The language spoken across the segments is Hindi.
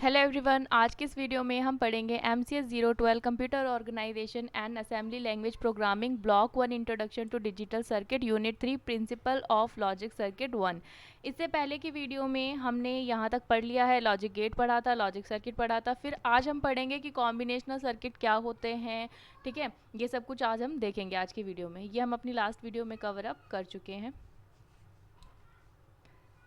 हेलो एवरीवन, आज के इस वीडियो में हम पढ़ेंगे MCS 012 computer organisation and assembly language programming block 1 introduction to digital circuit unit 3 principle of logic circuit 1। इससे पहले की वीडियो में हमने यहाँ तक पढ़ लिया है, लॉजिक गेट पढ़ा था, लॉजिक सर्किट पढ़ा था। फिर आज हम पढ़ेंगे कि कॉम्बिनेशनल सर्किट क्या होते हैं। ठीक है, ये सब कुछ आज हम देखेंगे आज की वीडियो में। ये हम अपनी लास्ट वीडियो में कवर अप कर चुके हैं।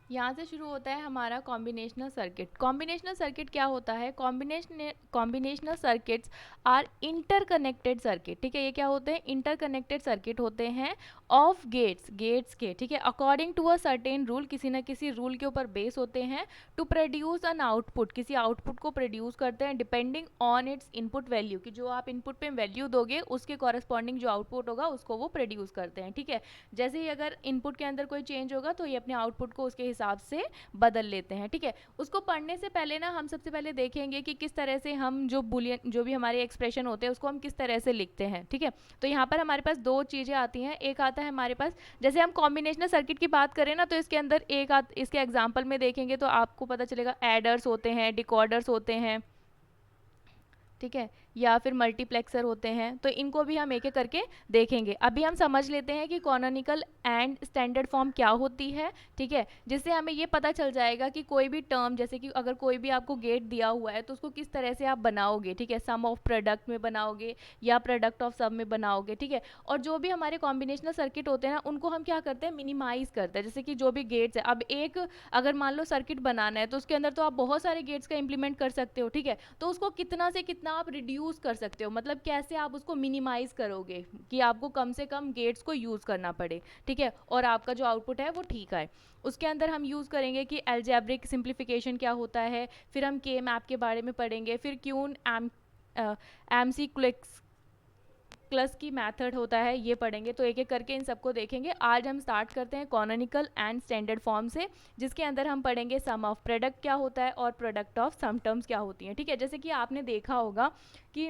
यहाँ से शुरू होता है हमारा कॉम्बिनेशनल सर्किट। कॉम्बिनेशनल सर्किट क्या होता है? Combinational circuits are interconnected circuit. ठीक है, ये क्या होते हैं? इंटरकनेक्टेड सर्किट होते हैं ऑफ गेट्स के। ठीक है, according to a certain rule, किसी न किसी रूल के ऊपर बेस होते हैं। टू प्रोड्यूस एन आउटपुट, किसी आउटपुट को प्रोड्यूस करते हैं depending on its input value, कि जो आप इनपुट पे वैल्यू दोगे उसके कॉरेस्पॉन्डिंग जो आउटपुट होगा उसको वो प्रोड्यूस करते हैं। ठीक है, जैसे ही अगर इनपुट के अंदर कोई चेंज होगा तो ये अपने आउटपुट को उसके हिसाब से बदल लेते हैं। ठीक है, उसको पढ़ने से पहले ना हम सबसे पहले देखेंगे कि किस तरह से हम जो बुलियन, जो भी हमारे एक्सप्रेशन होते हैं उसको हम किस तरह से लिखते हैं। ठीक है, तो यहाँ पर हमारे पास दो चीज़ें आती हैं। एक आता है हमारे पास, जैसे हम कॉम्बिनेशनल सर्किट की बात करें ना, तो इसके अंदर इसके एग्जाम्पल में देखेंगे तो आपको पता चलेगा एडर्स होते हैं, डिकोडर्स होते हैं, ठीक है, या फिर मल्टीप्लेक्सर होते हैं। तो इनको भी हम एक एक करके देखेंगे। अभी हम समझ लेते हैं कि कॉनोनिकल एंड स्टैंडर्ड फॉर्म क्या होती है। ठीक है, जिससे हमें ये पता चल जाएगा कि कोई भी टर्म, जैसे कि अगर कोई भी आपको गेट दिया हुआ है तो उसको किस तरह से आप बनाओगे। ठीक है, सम ऑफ प्रोडक्ट में बनाओगे या प्रोडक्ट ऑफ सम में बनाओगे। ठीक है, और जो भी हमारे कॉम्बिनेशनल सर्किट होते हैं ना, उनको हम क्या करते हैं? मिनिमाइज करते हैं। जैसे कि जो भी गेट्स है, अब एक अगर मान लो सर्किट बनाना है तो उसके अंदर तो आप बहुत सारे गेट्स का इंप्लीमेंट कर सकते हो। ठीक है, तो उसको कितना से कितना आप रिड्यूस कर सकते हो, मतलब कैसे आप उसको मिनिमाइज करोगे कि आपको कम से कम गेट्स को यूज करना पड़े। ठीक है, और आपका जो आउटपुट है वो ठीक आए। उसके अंदर हम यूज करेंगे कि एल्जेब्रिक सिंप्लीफिकेशन क्या होता है, फिर हम के मैप के बारे में पढ़ेंगे, फिर क्यून एमसी क्लस की मेथड होता है, ये पढ़ेंगे। तो एक एक करके इन सबको देखेंगे। आज हम स्टार्ट करते हैं कॉनोनिकल एंड स्टैंडर्ड फॉर्म से, जिसके अंदर हम पढ़ेंगे सम ऑफ प्रोडक्ट क्या होता है और प्रोडक्ट ऑफ सम टर्म्स क्या होती हैं। ठीक है, जैसे कि आपने देखा होगा कि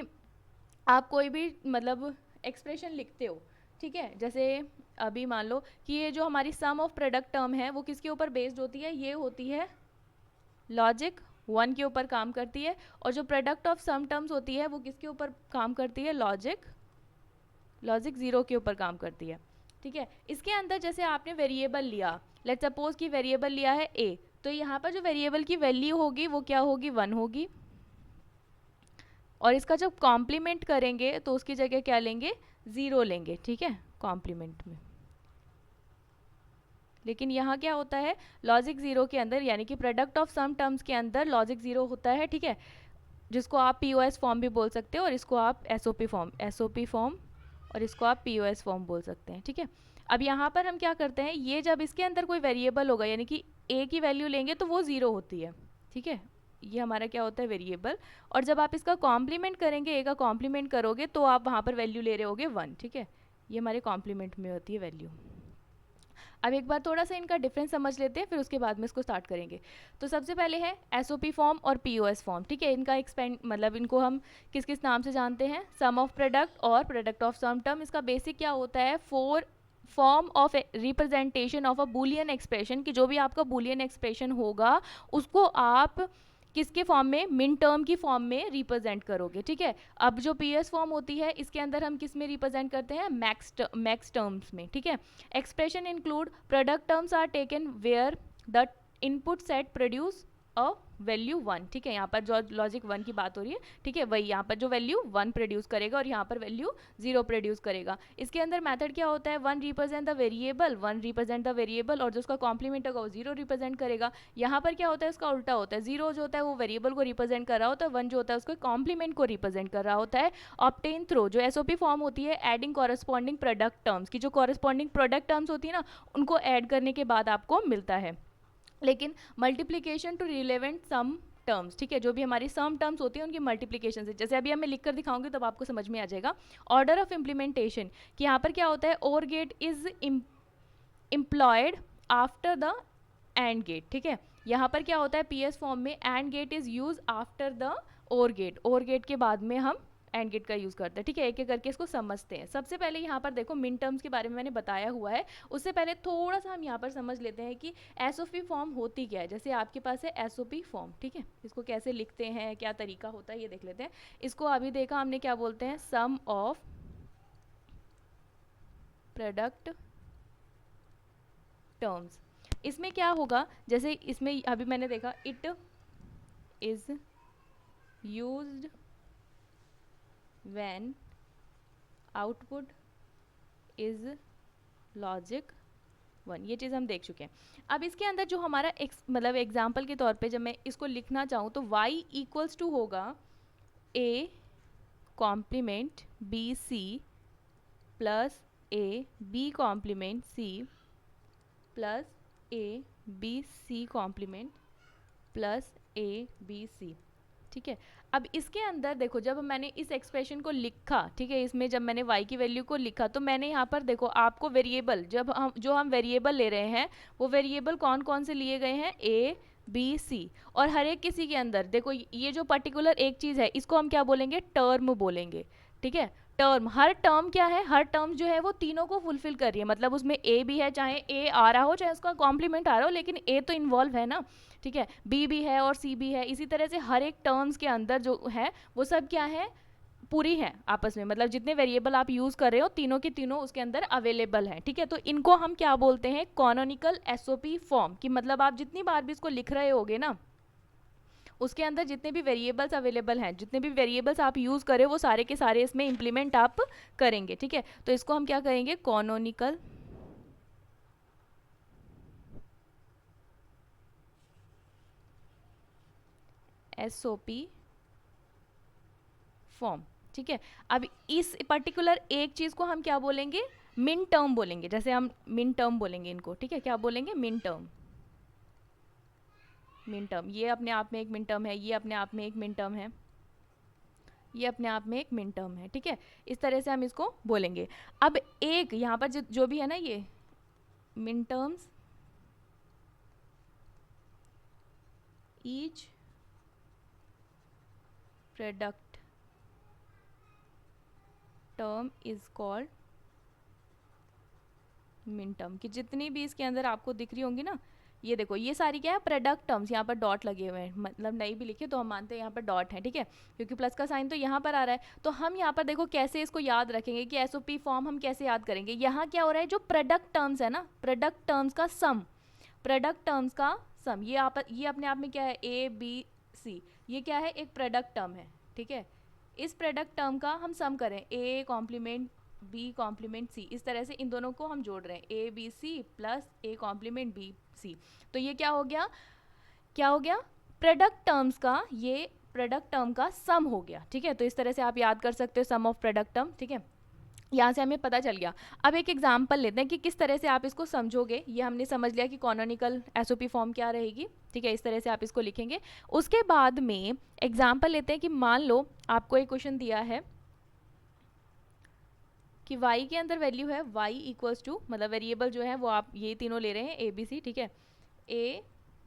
आप कोई भी मतलब एक्सप्रेशन लिखते हो। ठीक है, जैसे अभी मान लो कि ये जो हमारी सम ऑफ प्रोडक्ट टर्म है वो किसके ऊपर बेस्ड होती है? ये होती है लॉजिक 1 के ऊपर काम करती है। और जो प्रोडक्ट ऑफ सम टर्म्स होती है वो किसके ऊपर काम करती है? लॉजिक 0 के ऊपर काम करती है। ठीक है, इसके अंदर जैसे आपने वेरिएबल लिया, लेट्स सपोज कि वेरिएबल लिया है ए, तो यहाँ पर जो वेरिएबल की वैल्यू होगी वो क्या होगी? 1 होगी। और इसका जब कॉम्प्लीमेंट करेंगे तो उसकी जगह क्या लेंगे? 0 लेंगे। ठीक है, कॉम्प्लीमेंट में। लेकिन यहाँ क्या होता है? लॉजिक 0 के अंदर, यानी कि प्रोडक्ट ऑफ सम टर्म्स के अंदर लॉजिक 0 होता है। ठीक है, जिसको आप पीओएस फॉर्म भी बोल सकते हो और इसको आप एसओपी फॉर्म और इसको आप पीओएस फॉर्म बोल सकते हैं। ठीक है, अब यहाँ पर हम क्या करते हैं? ये जब इसके अंदर कोई वेरिएबल होगा, यानी कि ए की वैल्यू लेंगे तो वो 0 होती है। ठीक है, ये हमारा क्या होता है? वेरिएबल। और जब आप इसका कॉम्प्लीमेंट करेंगे, ए का कॉम्प्लीमेंट करोगे तो आप वहाँ पर वैल्यू ले रहे होगे 1। ठीक है, ये हमारे कॉम्प्लीमेंट में होती है वैल्यू। अब एक बार थोड़ा सा इनका डिफरेंस समझ लेते हैं, फिर उसके बाद में इसको स्टार्ट करेंगे। तो सबसे पहले है एसओपी फॉर्म और पीओएस फॉर्म। ठीक है, इनका एक्सपेंड मतलब इनको हम किस किस नाम से जानते हैं? सम ऑफ प्रोडक्ट और प्रोडक्ट ऑफ सम टर्म। इसका बेसिक क्या होता है? Form of representation of a Boolean expression, कि जो भी आपका बुलियन एक्सप्रेशन होगा उसको आप किसके फॉर्म में? मिन टर्म की फॉर्म में रिप्रेजेंट करोगे। ठीक है, अब जो पीएस फॉर्म होती है इसके अंदर हम किस में रिप्रेजेंट करते हैं? मैक्स टर्म्स में। ठीक है, expression include product terms are taken where the input set produce a value 1। ठीक है, यहाँ पर जो लॉजिक 1 की बात हो रही है, ठीक है, वही यहाँ पर जो वैल्यू 1 प्रोड्यूस करेगा और यहाँ पर वैल्यू 0 प्रोड्यूस करेगा। इसके अंदर मेथड क्या होता है? 1 रिप्रेजेंट द वेरिएबल और जो उसका कॉम्प्लीमेंट होगा वो 0 रिप्रेजेंट करेगा। यहाँ पर क्या होता है? उसका उल्टा होता है। 0 जो होता है वो वेरिएबल को रिप्रेजेंट कर रहा होता है, 1 जो होता है उसको कॉम्प्लीमेंट को रिप्रेजेंट कर रहा होता है। ऑब्टेन थ्रू जो एसओपी फॉर्म होती है एडिंग कॉरेस्पॉन्डिंग प्रोडक्ट टर्म्स, की जो कॉरेस्पॉन्डिंग प्रोडक्ट टर्म्स होती है ना, उनको ऐड करने के बाद आपको मिलता है। लेकिन multiplication to relevant sum terms. ठीक है, जो भी हमारी सम टर्म्स होती है उनकी मल्टीप्लीकेशन से, जैसे अभी मैं लिख कर दिखाऊंगी तब आपको समझ में आ जाएगा। ऑर्डर ऑफ इम्प्लीमेंटेशन, कि यहाँ पर क्या होता है? Or gate is employed after the and gate. ठीक है, यहाँ पर क्या होता है? पीएस फॉर्म में and gate is use after the or gate के बाद में हम एंड गेट का यूज़ करते हैं, ठीक है। एक एक करके इसको समझते हैं। सबसे पहले यहाँ पर देखो मिन टर्म्स के बारे में मैंने बताया हुआ है, उससे पहले थोड़ा सा हम यहाँ पर समझ लेते हैं कि एसओपी फॉर्म होती क्या है। जैसे आपके पास है एसओपी फॉर्म, ठीक है, इसको कैसे लिखते हैं, क्या तरीका होता है, ये देख लेते हैं। इसको अभी देखा हमने, क्या बोलते हैं, सम ऑफ प्रोडक्ट टर्म्स। इसमें क्या होगा, जैसे इसमें अभी मैंने देखा it is used when output is logic 1, ये चीज़ हम देख चुके हैं। अब इसके अंदर जो हमारा मतलब एग्जाम्पल के तौर पे जब मैं इसको लिखना चाहूँ तो y इक्वल्स टू होगा a complement B C plus A B complement C plus A B C complement plus A B C, ठीक है। अब इसके अंदर देखो, जब मैंने इस एक्सप्रेशन को लिखा, ठीक है, इसमें जब मैंने y की वैल्यू को लिखा तो मैंने यहाँ पर देखो आपको वेरिएबल, जब हम वेरिएबल ले रहे हैं वो वेरिएबल कौन कौन से लिए गए हैं, a b c, और हर एक किसी के अंदर देखो ये जो पर्टिकुलर एक चीज़ है इसको हम क्या बोलेंगे, टर्म बोलेंगे, ठीक है। टर्म, हर टर्म क्या है, हर टर्म जो है वो तीनों को फुलफिल कर रही है, मतलब उसमें ए भी है, चाहे ए आ रहा हो चाहे उसका कॉम्प्लीमेंट आ रहा हो, लेकिन ए तो इन्वॉल्व है ना, ठीक है, बी भी है और सी भी है। इसी तरह से हर एक टर्म्स के अंदर जो है वो सब क्या है, पूरी है आपस में, मतलब जितने वेरिएबल आप यूज कर रहे हो तीनों के तीनों उसके अंदर अवेलेबल हैं, ठीक है। तो इनको हम क्या बोलते हैं, कॉनोनिकल एसओपी फॉर्म, कि मतलब आप जितनी बार भी इसको लिख रहे होगे ना उसके अंदर जितने भी वेरिएबल्स अवेलेबल हैं, जितने भी वेरिएबल्स आप यूज़ करें वो सारे के सारे इसमें इंप्लीमेंट आप करेंगे, ठीक है। तो इसको हम क्या करेंगे, कॉनोनिकल एसओपी फॉर्म, ठीक है। अब इस पर्टिकुलर एक चीज़ को हम क्या बोलेंगे, मिन टर्म बोलेंगे। जैसे हम मिन टर्म बोलेंगे इनको, ठीक है, क्या बोलेंगे, मिन टर्म। मिन टर्म ये अपने आप में एक मिन टर्म है, ये अपने आप में एक मिन टर्म है, ये अपने आप में एक मिन टर्म है, ठीक है। इस तरह से हम इसको बोलेंगे। अब एक यहाँ पर जो भी है ना ये मिन terms, each product term is called min term, कि जितनी भी इसके अंदर आपको दिख रही होंगी ना, ये देखो ये सारी क्या है, प्रोडक्ट टर्म्स, यहाँ पर डॉट लगे हुए हैं, मतलब नहीं भी लिखे तो हम मानते हैं यहाँ पर डॉट है, ठीक है, क्योंकि प्लस का साइन तो यहाँ पर आ रहा है। तो हम यहाँ पर देखो कैसे इसको याद रखेंगे कि एसओपी फॉर्म हम कैसे याद करेंगे। यहाँ क्या हो रहा है, जो प्रोडक्ट टर्म्स है ना, प्रोडक्ट टर्म्स का सम, प्रोडक्ट टर्म्स का सम, ये अपने आप में क्या है, ए बी सी, ये क्या है, एक प्रोडक्ट टर्म है, ठीक है। इस प्रोडक्ट टर्म का हम सम करें, A complement B complement C, इस तरह से इन दोनों को हम जोड़ रहे हैं, A B C plus A complement B C. तो ये क्या हो गया, क्या हो गया, प्रोडक्ट टर्म्स का, ये प्रोडक्ट टर्म का सम हो गया, ठीक है। तो इस तरह से आप याद कर सकते हो सम ऑफ प्रोडक्ट टर्म, ठीक है। यहाँ से हमें पता चल गया। अब एक एग्जाम्पल लेते हैं कि किस तरह से आप इसको समझोगे। ये हमने समझ लिया कि कॉनोनिकल एसओपी फॉर्म क्या रहेगी, ठीक है, इस तरह से आप इसको लिखेंगे। उसके बाद में एग्जाम्पल लेते हैं कि मान लो आपको एक क्वेश्चन दिया है कि y के अंदर वैल्यू है y इक्वल्स टू, मतलब वेरिएबल जो है वो आप ये तीनों ले रहे हैं ए बी सी, ठीक है, ए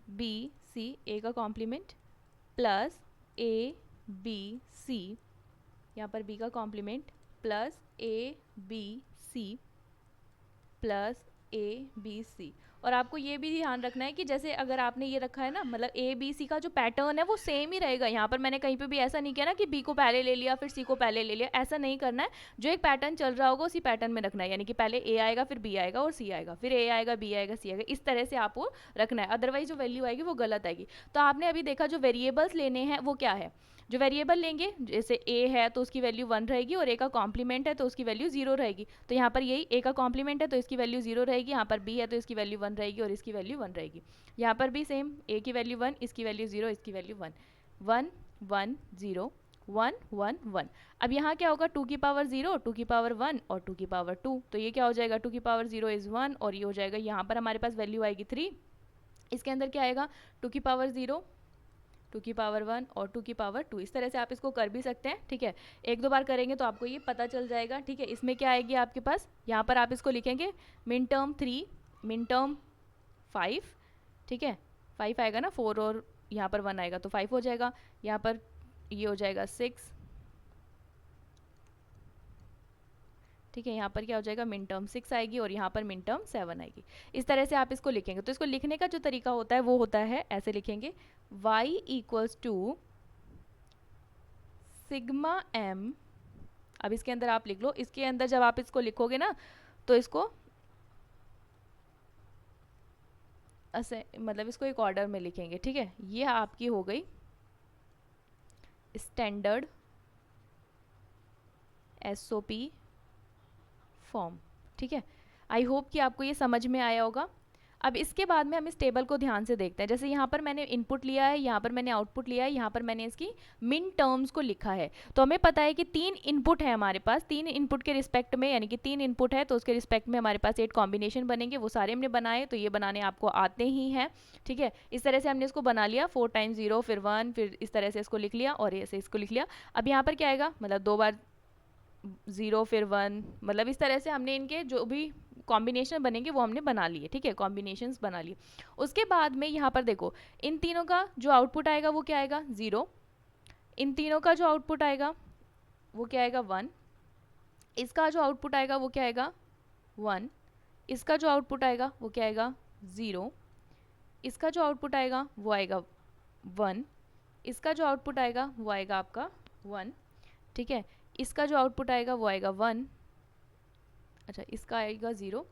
बी सी, ए का complement plus A B C, यहाँ पर b का complement plus A B C plus A B C. और आपको ये भी ध्यान रखना है कि जैसे अगर आपने ये रखा है ना, मतलब ए बी सी का जो पैटर्न है वो सेम ही रहेगा। यहाँ पर मैंने कहीं पे भी ऐसा नहीं किया ना कि बी को पहले ले लिया फिर सी को पहले ले लिया, ऐसा नहीं करना है। जो एक पैटर्न चल रहा होगा उसी पैटर्न में रखना है, यानी कि पहले ए आएगा फिर बी आएगा और सी आएगा, फिर ए आएगा बी आएगा सी आएगा, इस तरह से आपको रखना है, अदरवाइज जो वैल्यू आएगी वो गलत आएगी। तो आपने अभी देखा जो वेरिएबल्स लेने हैं वो क्या है, जो वेरिएबल लेंगे, जैसे a है तो उसकी वैल्यू 1 रहेगी और a का कॉम्प्लीमेंट है तो उसकी वैल्यू 0 रहेगी। तो यहाँ पर यही a का कॉम्प्लीमेंट है तो इसकी वैल्यू 0 रहेगी, यहाँ पर b है तो इसकी वैल्यू 1 रहेगी और इसकी वैल्यू 1 रहेगी। यहाँ पर भी सेम, a की वैल्यू 1, इसकी वैल्यू 0, इसकी वैल्यू 1, 1 1 0 1 1 1। अब यहाँ क्या होगा, 2 की पावर 0, 2 की पावर 1 और 2 की पावर 2, तो ये क्या हो जाएगा, 2 की पावर 0 इज़ 1 और ये हो जाएगा, यहाँ पर हमारे पास वैल्यू आएगी 3, इसके अंदर क्या आएगा 2 की पावर 0, 2 की पावर 1 और 2 की पावर 2। इस तरह से आप इसको कर भी सकते हैं, ठीक है। एक दो बार करेंगे तो आपको ये पता चल जाएगा, ठीक है। इसमें क्या आएगी आपके पास, यहाँ पर आप इसको लिखेंगे मिन टर्म 3, मिन टर्म 5, ठीक है, 5 आएगा ना, 4 और यहाँ पर 1 आएगा तो 5 हो जाएगा, यहाँ पर ये हो जाएगा 6, ठीक है, यहाँ पर क्या हो जाएगा, मिन टर्म 6 आएगी और यहाँ पर मिन टर्म 7 आएगी। इस तरह से आप इसको लिखेंगे। तो इसको लिखने का जो तरीका होता है वो होता है ऐसे लिखेंगे, y equals to sigma m। अब इसके अंदर आप लिख लो, इसके अंदर जब आप इसको लिखोगे ना तो इसको ऐसे मतलब इसको एक ऑर्डर में लिखेंगे। ठीक है, ये आपकी हो गई स्टैंडर्ड SOP फॉर्म। ठीक है, आई होप कि आपको ये समझ में आया होगा। अब इसके बाद में हम इस टेबल को ध्यान से देखते हैं। जैसे यहाँ पर मैंने इनपुट लिया है, यहाँ पर मैंने आउटपुट लिया है, यहाँ पर मैंने इसकी मिन टर्म्स को लिखा है। तो हमें पता है कि 3 इनपुट है हमारे पास, 3 इनपुट के रिस्पेक्ट में, यानी कि 3 इनपुट है तो उसके रिस्पेक्ट में हमारे पास 8 कॉम्बिनेशन बनेंगे। वो सारे हमने बनाए, तो ये बनाने आपको आते ही हैं। ठीक है, इस तरह से हमने इसको बना लिया, 4 टाइम्स 0 फिर 1, फिर इस तरह से इसको लिख लिया और ऐसे इसको लिख लिया। अब यहाँ पर क्या आएगा, मतलब 2 बार 0 फिर 1, मतलब इस तरह से हमने इनके जो भी कॉम्बिनेशन बनेंगे वो हमने बना लिए। ठीक है, कॉम्बिनेशंस बना लिए। उसके बाद में यहाँ पर देखो, इन तीनों का जो आउटपुट आएगा वो क्या आएगा, 0। इन तीनों का जो आउटपुट आएगा वो क्या आएगा, 1। इसका जो आउटपुट आएगा वो क्या आएगा, 1। इसका जो आउटपुट आएगा वो क्या आएगा, 0। इसका जो आउटपुट आएगा वो आएगा 1। इसका जो आउटपुट आएगा वो आएगा आपका 1। ठीक है, इसका जो आउटपुट आएगा वो आएगा 1। अच्छा, इसका आएगा 0,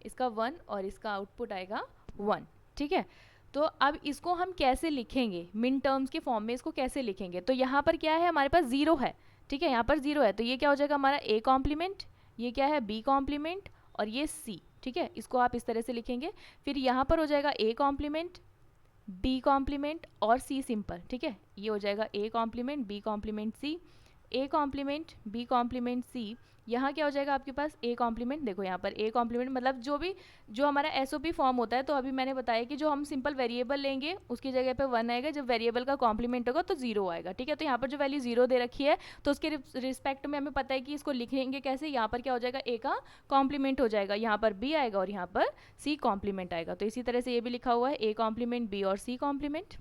इसका 1 और इसका आउटपुट आएगा 1। ठीक है, तो अब इसको हम कैसे लिखेंगे, मिन टर्म्स के फॉर्म में इसको कैसे लिखेंगे। तो यहाँ पर क्या है, हमारे पास 0 है। ठीक है, यहाँ पर 0 है, तो ये क्या हो जाएगा हमारा A कॉम्प्लीमेंट, ये क्या है B कॉम्प्लीमेंट और ये C। ठीक है, इसको आप इस तरह से लिखेंगे। फिर यहाँ पर हो जाएगा A कॉम्प्लीमेंट, B कॉम्प्लीमेंट और C सिंपल। ठीक है, ये हो जाएगा A complement, B complement, C, A complement, B complement, C। यहाँ क्या हो जाएगा आपके पास A कॉम्प्लीमेंट। देखो यहाँ पर A कॉम्प्लीमेंट मतलब जो हमारा SOP फॉर्म होता है। तो अभी मैंने बताया कि जो हम सिंपल वेरिएबल लेंगे उसकी जगह पे 1 आएगा, जब वेरिएबल का कॉम्प्लीमेंट होगा तो 0 आएगा। ठीक है, तो यहाँ पर जो वैल्यू 0 दे रखी है तो उसके रिस्पेक्ट में हमें पता है कि इसको लिखेंगे कैसे। यहाँ पर क्या हो जाएगा, A का कॉम्प्लीमेंट हो जाएगा, यहाँ पर B आएगा और यहाँ पर C कॉम्प्लीमेंट आएगा। तो इसी तरह से ये भी लिखा हुआ है, A कॉम्प्लीमेंट, B और C कॉम्प्लीमेंट।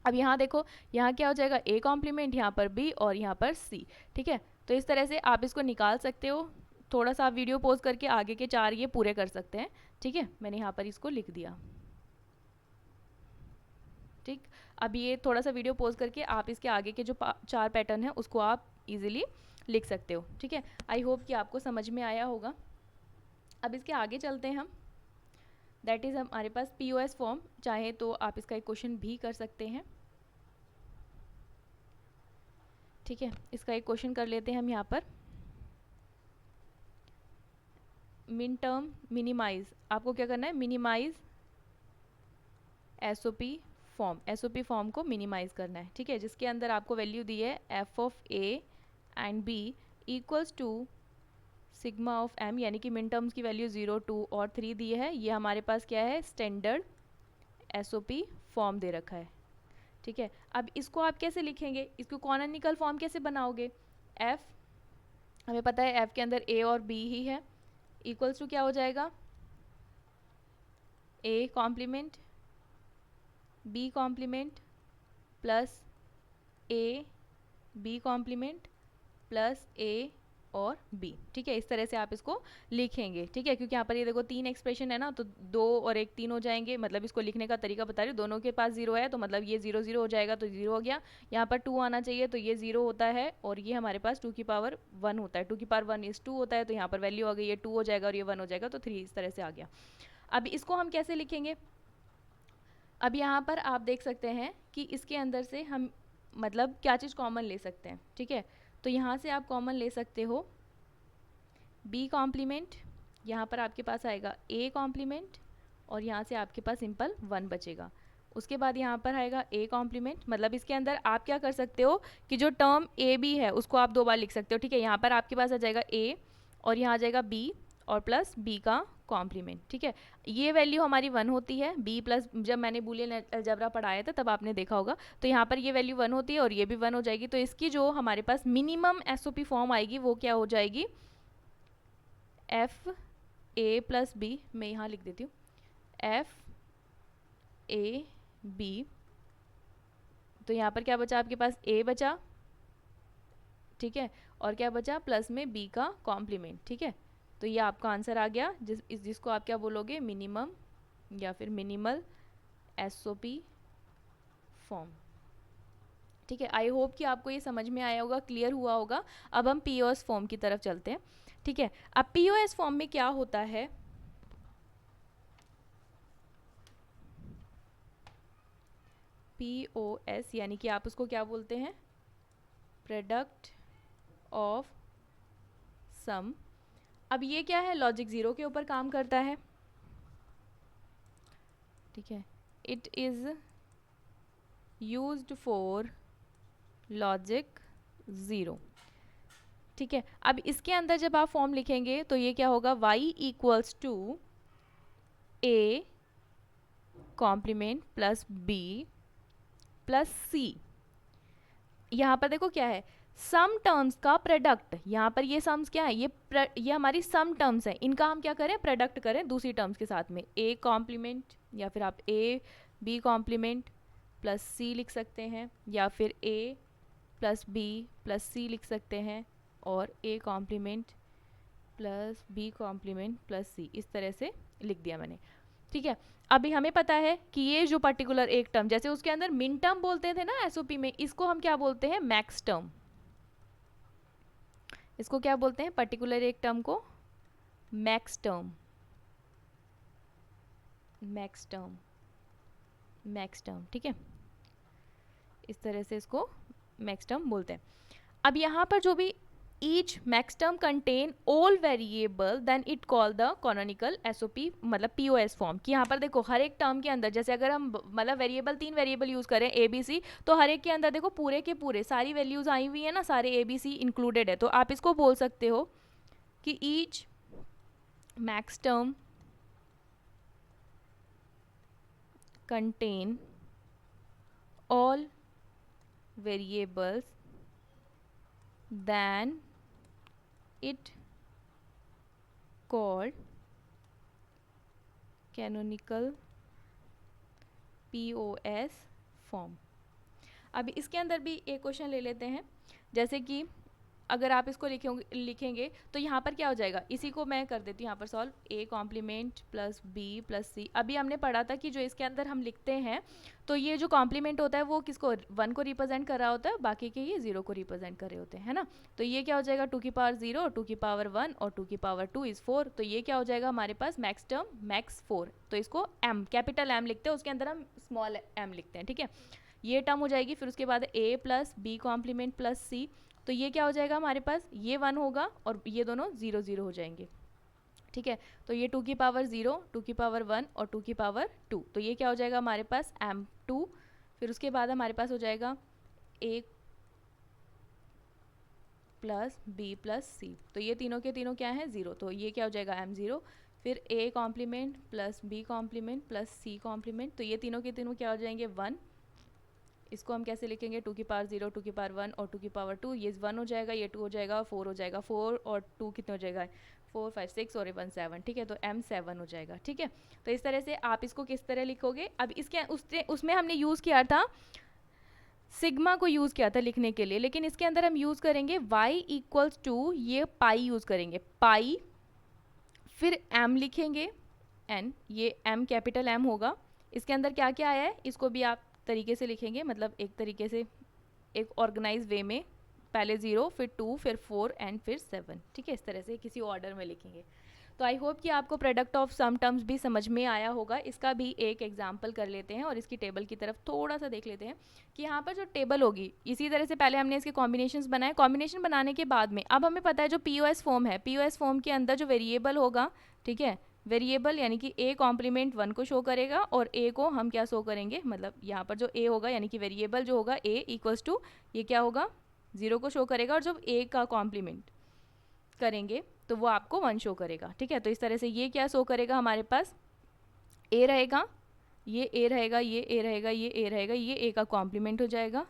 अब यहाँ देखो, यहाँ क्या हो जाएगा, A कॉम्प्लीमेंट, यहाँ पर B और यहाँ पर C। ठीक है, तो इस तरह से आप इसको निकाल सकते हो। थोड़ा सा आप वीडियो पॉज करके आगे के 4 ये पूरे कर सकते हैं। ठीक है, मैंने यहाँ पर इसको लिख दिया। ठीक, अब ये थोड़ा सा वीडियो पॉज करके आप इसके आगे के जो 4 पैटर्न है उसको आप इजीली लिख सकते हो। ठीक है, आई होप कि आपको समझ में आया होगा। अब इसके आगे चलते हैं हम, दैट इज़ हमारे पास POS फॉर्म। चाहे तो आप इसका एक क्वेश्चन भी कर सकते हैं। ठीक है, इसका एक क्वेश्चन कर लेते हैं हम यहाँ पर। मिन टर्म मिनिमाइज, आपको क्या करना है, मिनिमाइज SOP फॉर्म को मिनिमाइज करना है। ठीक है, जिसके अंदर आपको वैल्यू दी है f of A and B equals to sigma of M, यानी कि मिन टर्म्स की वैल्यू 0, 2 और 3 दी है। ये हमारे पास क्या है, स्टैंडर्ड SOP फॉर्म दे रखा है। ठीक है, अब इसको आप कैसे लिखेंगे, इसको कॉनोनिकल फॉर्म कैसे बनाओगे। F, हमें पता है F के अंदर A और B ही है, इक्वल्स टू क्या हो जाएगा, A complement, B complement plus A B complement plus A और B। ठीक है, इस तरह से आप इसको लिखेंगे। ठीक है, क्योंकि यहाँ पर ये देखो 3 एक्सप्रेशन है ना, तो 2 और 1 3 हो जाएंगे। मतलब इसको लिखने का तरीका बता रही हूँ, दोनों के पास 0 है तो मतलब ये 0 0 हो जाएगा, तो 0 हो गया। यहाँ पर 2 आना चाहिए तो ये 0 होता है और ये हमारे पास 2 की पावर 1 होता है। 2 की पावर 1 इज 2 होता है, तो यहाँ पर वैल्यू आ गई, ये 2 हो जाएगा और ये 1 हो जाएगा, तो 3 इस तरह से आ गया। अब इसको हम कैसे लिखेंगे, अब यहाँ पर आप देख सकते हैं कि इसके अंदर से हम मतलब क्या चीज़ कॉमन ले सकते हैं। ठीक है, तो यहाँ से आप कॉमन ले सकते हो B कॉम्प्लीमेंट, यहाँ पर आपके पास आएगा A कॉम्प्लीमेंट और यहाँ से आपके पास सिंपल 1 बचेगा। उसके बाद यहाँ पर आएगा A कॉम्प्लीमेंट, मतलब इसके अंदर आप क्या कर सकते हो कि जो टर्म AB है उसको आप 2 बार लिख सकते हो। ठीक है, यहाँ पर आपके पास आ जाएगा A और यहाँ आ जाएगा B और प्लस B का कॉम्प्लीमेंट। ठीक है, ये वैल्यू हमारी 1 होती है, B प्लस, जब मैंने बूलियन अलजेब्रा पढ़ाया था तब आपने देखा होगा, तो यहाँ पर ये वैल्यू 1 होती है और ये भी 1 हो जाएगी। तो इसकी जो हमारे पास मिनिमम SOP फॉर्म आएगी वो क्या हो जाएगी, F A प्लस B, मैं यहाँ लिख देती हूँ F A B। तो यहाँ पर क्या बचा आपके पास, A बचा, ठीक है, और क्या बचा, प्लस में B का कॉम्प्लीमेंट। ठीक है, तो ये आपका आंसर आ गया, जिसको आप क्या बोलोगे, मिनिमम या फिर मिनिमल एसओपी फॉर्म। ठीक है, आई होप कि आपको ये समझ में आया होगा, क्लियर हुआ होगा। अब हम पीओएस फॉर्म की तरफ चलते हैं। ठीक है, अब पीओएस फॉर्म में क्या होता है, पीओएस यानी कि आप उसको क्या बोलते हैं, प्रोडक्ट ऑफ सम। अब ये क्या है, लॉजिक ज़ीरो के ऊपर काम करता है। ठीक है, it is used for logic zero. ठीक है, अब इसके अंदर जब आप फॉर्म लिखेंगे तो ये क्या होगा, y equals to a complement plus b plus c। यहाँ पर देखो क्या है, सम टर्म्स का प्रोडक्ट। यहाँ पर ये सम्स क्या है, ये हमारी सम टर्म्स हैं, इनका हम क्या करें, प्रोडक्ट करें दूसरी टर्म्स के साथ में। a कॉम्प्लीमेंट या फिर आप a b complement plus c लिख सकते हैं, या फिर a plus b plus c लिख सकते हैं, और a complement plus b complement plus c, इस तरह से लिख दिया मैंने। ठीक है, अभी हमें पता है कि ये जो पर्टिकुलर एक टर्म, जैसे उसके अंदर मिन टर्म बोलते थे ना एसओपी में, इसको हम क्या बोलते हैं, मैक्स टर्म। इसको क्या बोलते हैं, पर्टिकुलर एक टर्म को max term, max term, max term. ठीक है, इस तरह से इसको मैक्स टर्म बोलते हैं। अब यहाँ पर जो भी each max term contain all variable then it call the canonical SOP मतलब POS फॉर्म। कि यहाँ पर देखो हर एक टर्म के अंदर, जैसे अगर हम मतलब वेरिएबल 3 वेरिएबल यूज़ करें ABC, तो हर एक के अंदर देखो पूरे के पूरे सारी वैल्यूज़ आई हुई है ना, सारे ABC इंक्लूडेड है। तो आप इसको बोल सकते हो कि each max term contain all variables then it called canonical POS form. अब इसके अंदर भी एक क्वेश्चन ले लेते हैं, जैसे कि अगर आप इसको लिखेंगे तो यहाँ पर क्या हो जाएगा, इसी को मैं कर देती हूँ यहाँ पर solve, a complement plus b plus c। अभी हमने पढ़ा था कि जो इसके अंदर हम लिखते हैं तो ये जो कॉम्प्लीमेंट होता है वो किसको, 1 को रिप्रेजेंट कर रहा होता है, बाकी के ये 0 को रिप्रेजेंट कर रहे होते हैं, है ना। तो ये क्या हो जाएगा, 2 की पावर 0, 2 की पावर 1 और 2 की पावर 2 इज़ 4। तो ये क्या हो जाएगा हमारे पास, मैक्स टर्म मैक्स 4। तो इसको m कैपिटल M लिखते हैं, उसके अंदर हम स्मॉल m लिखते हैं। ठीक है, ये टर्म हो जाएगी, फिर उसके बाद a plus B complement plus c। तो ये क्या हो जाएगा हमारे पास, ये 1 होगा और ये दोनों 0 0 हो जाएंगे। ठीक है, तो ये 2 की पावर 0, 2 की पावर 1 और 2 की पावर 2। तो ये क्या हो जाएगा हमारे पास m2। फिर उसके बाद हमारे पास हो जाएगा a plus b plus c। तो ये तीनों के तीनों क्या है, 0। तो ये क्या हो जाएगा m0। फिर a complement plus b complement plus c complement. तो ये तीनों के तीनों क्या हो जाएंगे, 1। इसको हम कैसे लिखेंगे, 2 की पावर 0, 2 की पावर 1 और 2 की पावर 2। ये 1 हो जाएगा, ये 2 हो जाएगा, 4 हो जाएगा। 4 और 2 कितने हो जाएगा, 4 5 6 और 1 7। ठीक है, तो m7 हो जाएगा। ठीक है, तो इस तरह से आप इसको किस तरह लिखोगे। अब इसके उसमें हमने यूज़ किया था सिग्मा को यूज़ किया था लिखने के लिए, लेकिन इसके अंदर हम यूज़ करेंगे y इक्वल्स टू ये पाई यूज़ करेंगे, पाई, फिर m लिखेंगे n, ये m कैपिटल M होगा। इसके अंदर क्या क्या आया है इसको भी आप तरीके से लिखेंगे, मतलब एक तरीके से एक ऑर्गेनाइज वे में, पहले 0 फिर 2 फिर 4 एंड फिर 7। ठीक है, इस तरह से किसी ऑर्डर में लिखेंगे। तो आई होप कि आपको प्रोडक्ट ऑफ सम टर्म्स भी समझ में आया होगा। इसका भी एक एग्जांपल कर लेते हैं और इसकी टेबल की तरफ थोड़ा सा देख लेते हैं कि यहाँ पर जो टेबल होगी, इसी तरह से पहले हमने इसके कॉम्बिनेशंस बनाए। कॉम्बिनेशन बनाने के बाद में अब हमें पता है जो पीओएस फॉर्म है, पीओएस फॉर्म के अंदर जो वेरिएबल होगा, ठीक है, वेरिएबल यानी कि a कॉम्प्लीमेंट 1 को शो करेगा और a को हम क्या शो करेंगे, मतलब यहाँ पर जो a होगा यानी कि वेरिएबल जो होगा a इक्वल्स टू ये क्या होगा, 0 को शो करेगा, और जब a का कॉम्प्लीमेंट करेंगे तो वो आपको 1 शो करेगा। ठीक है, तो इस तरह से ये क्या शो करेगा हमारे पास, a रहेगा, ये a रहेगा, ये a रहेगा, ये a रहेगा, ये a का कॉम्प्लीमेंट हो जाएगा।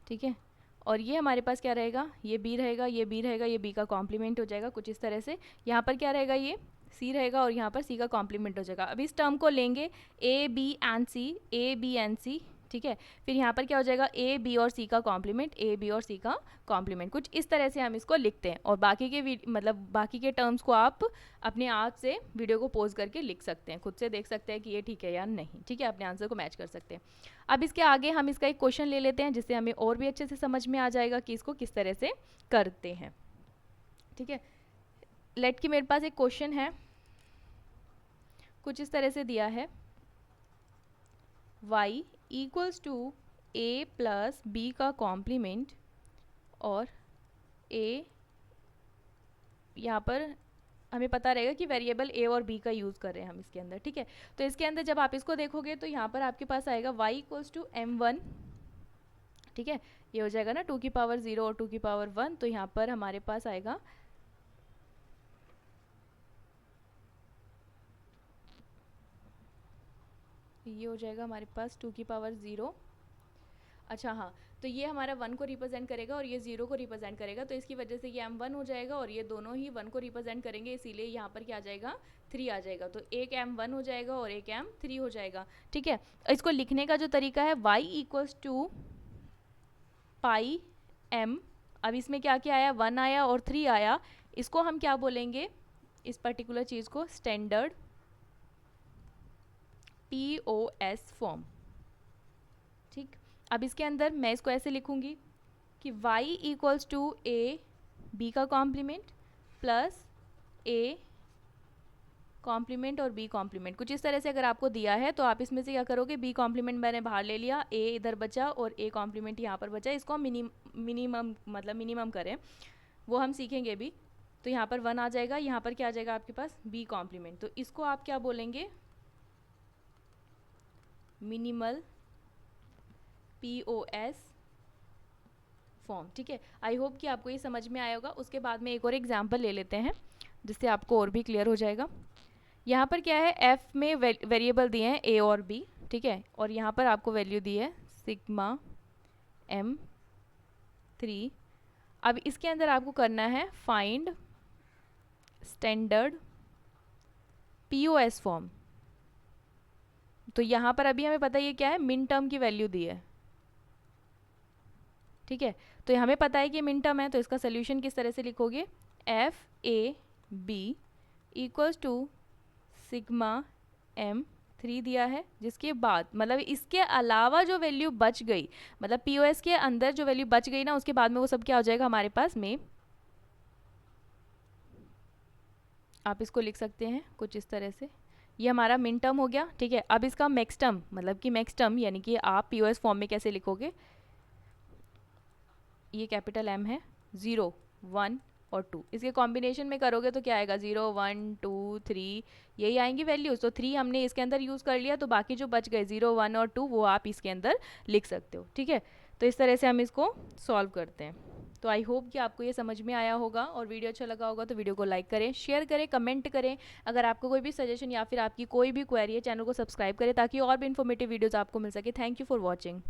ठीक है, और ये हमारे पास क्या रहेगा, ये b रहेगा, ये b रहेगा, ये b का कॉम्प्लीमेंट हो जाएगा कुछ इस तरह से। यहाँ पर क्या रहेगा, ये c रहेगा और यहाँ पर c का कॉम्प्लीमेंट हो जाएगा। अब इस टर्म को लेंगे a b and c, a b and c। ठीक है। फिर यहाँ पर क्या हो जाएगा, ए बी और सी का कॉम्प्लीमेंट, ए बी और सी का कॉम्प्लीमेंट, कुछ इस तरह से हम इसको लिखते हैं। और बाकी के मतलब बाकी के टर्म्स को आप अपने आप से वीडियो को पॉज करके लिख सकते हैं, खुद से देख सकते हैं कि ये ठीक है या नहीं, ठीक है, अपने आंसर को मैच कर सकते हैं। अब इसके आगे हम इसका एक क्वेश्चन ले लेते हैं जिससे हमें और भी अच्छे से समझ में आ जाएगा कि इसको किस तरह से करते हैं, ठीक है। लेट कि मेरे पास एक क्वेश्चन है, कुछ इस तरह से दिया है, y equals to a plus B का कॉम्प्लीमेंट और a, यहाँ पर हमें पता रहेगा कि वेरिएबल a और b का यूज़ कर रहे हैं हम इसके अंदर, ठीक है। तो इसके अंदर जब आप इसको देखोगे तो यहाँ पर आपके पास आएगा y इक्वल्स टू m1, ठीक है, ये हो जाएगा ना 2 की पावर 0 और 2 की पावर 1, तो यहाँ पर हमारे पास आएगा ये हो जाएगा हमारे पास 2 की पावर 0, अच्छा हाँ, तो ये हमारा 1 को रिप्रेजेंट करेगा और ये 0 को रिप्रेजेंट करेगा, तो इसकी वजह से ये m1 हो जाएगा और ये दोनों ही 1 को रिप्रेजेंट करेंगे, इसीलिए यहाँ पर क्या आ जाएगा 3 आ जाएगा, तो एक m1 हो जाएगा और एक m3 हो जाएगा, ठीक है। इसको लिखने का जो तरीका है y equals to pi m, अब इसमें क्या क्या आया, 1 आया और 3 आया, इसको हम क्या बोलेंगे, इस पर्टिकुलर चीज़ को स्टैंडर्ड POS फॉर्म, ठीक। अब इसके अंदर मैं इसको ऐसे लिखूंगी कि y equals to A B का कॉम्प्लीमेंट प्लस ए कॉम्प्लीमेंट और बी कॉम्प्लीमेंट, कुछ इस तरह से अगर आपको दिया है तो आप इसमें से क्या करोगे, बी कॉम्प्लीमेंट मैंने बाहर ले लिया, ए इधर बचा और ए कॉम्प्लीमेंट यहाँ पर बचा, इसको मिनिमम मतलब मिनिमम करें, वो हम सीखेंगे भी। तो यहाँ पर 1 आ जाएगा, यहाँ पर क्या आ जाएगा आपके पास बी कॉम्प्लीमेंट, तो इसको आप क्या बोलेंगे, मिनिमल POS फॉर्म, ठीक है। आई होप कि आपको ये समझ में आया होगा। उसके बाद में एक और एग्जांपल ले लेते हैं जिससे आपको और भी क्लियर हो जाएगा। यहाँ पर क्या है, f में वेरिएबल दिए हैं a और b, ठीक है, और यहाँ पर आपको वैल्यू दी है सिग्मा m3। अब इसके अंदर आपको करना है फाइंड स्टैंडर्ड POS फॉर्म, तो यहाँ पर अभी हमें पता है ये क्या है, मिन टर्म की वैल्यू दी है, ठीक है। तो हमें पता है कि मिन टर्म है, तो इसका सोल्यूशन किस तरह से लिखोगे, FAB equals to sigma m3 दिया है, जिसके बाद मतलब इसके अलावा जो वैल्यू बच गई, मतलब POS के अंदर जो वैल्यू बच गई ना, उसके बाद में वो सब क्या हो जाएगा हमारे पास में, आप इसको लिख सकते हैं कुछ इस तरह से, ये हमारा मिन टर्म हो गया, ठीक है। अब इसका मैक्स टर्म, मतलब कि मैक्स टर्म यानी कि आप POS फॉर्म में कैसे लिखोगे, ये कैपिटल M है, 0 1 और 2, इसके कॉम्बिनेशन में करोगे तो क्या आएगा, 0 1 2 3, यही आएंगी वैल्यूज़, तो 3 हमने इसके अंदर यूज़ कर लिया, तो बाकी जो बच गए 0 1 और 2 वो आप इसके अंदर लिख सकते हो, ठीक है। तो इस तरह से हम इसको सॉल्व करते हैं। तो आई होप कि आपको ये समझ में आया होगा, और वीडियो अच्छा लगा होगा तो वीडियो को लाइक करें, शेयर करें, कमेंट करें। अगर आपको कोई भी सजेशन या फिर आपकी कोई भी क्वेरी है, चैनल को सब्सक्राइब करें ताकि और भी इन्फॉर्मेटिव वीडियोज़ आपको मिल सके। Thank you for watching.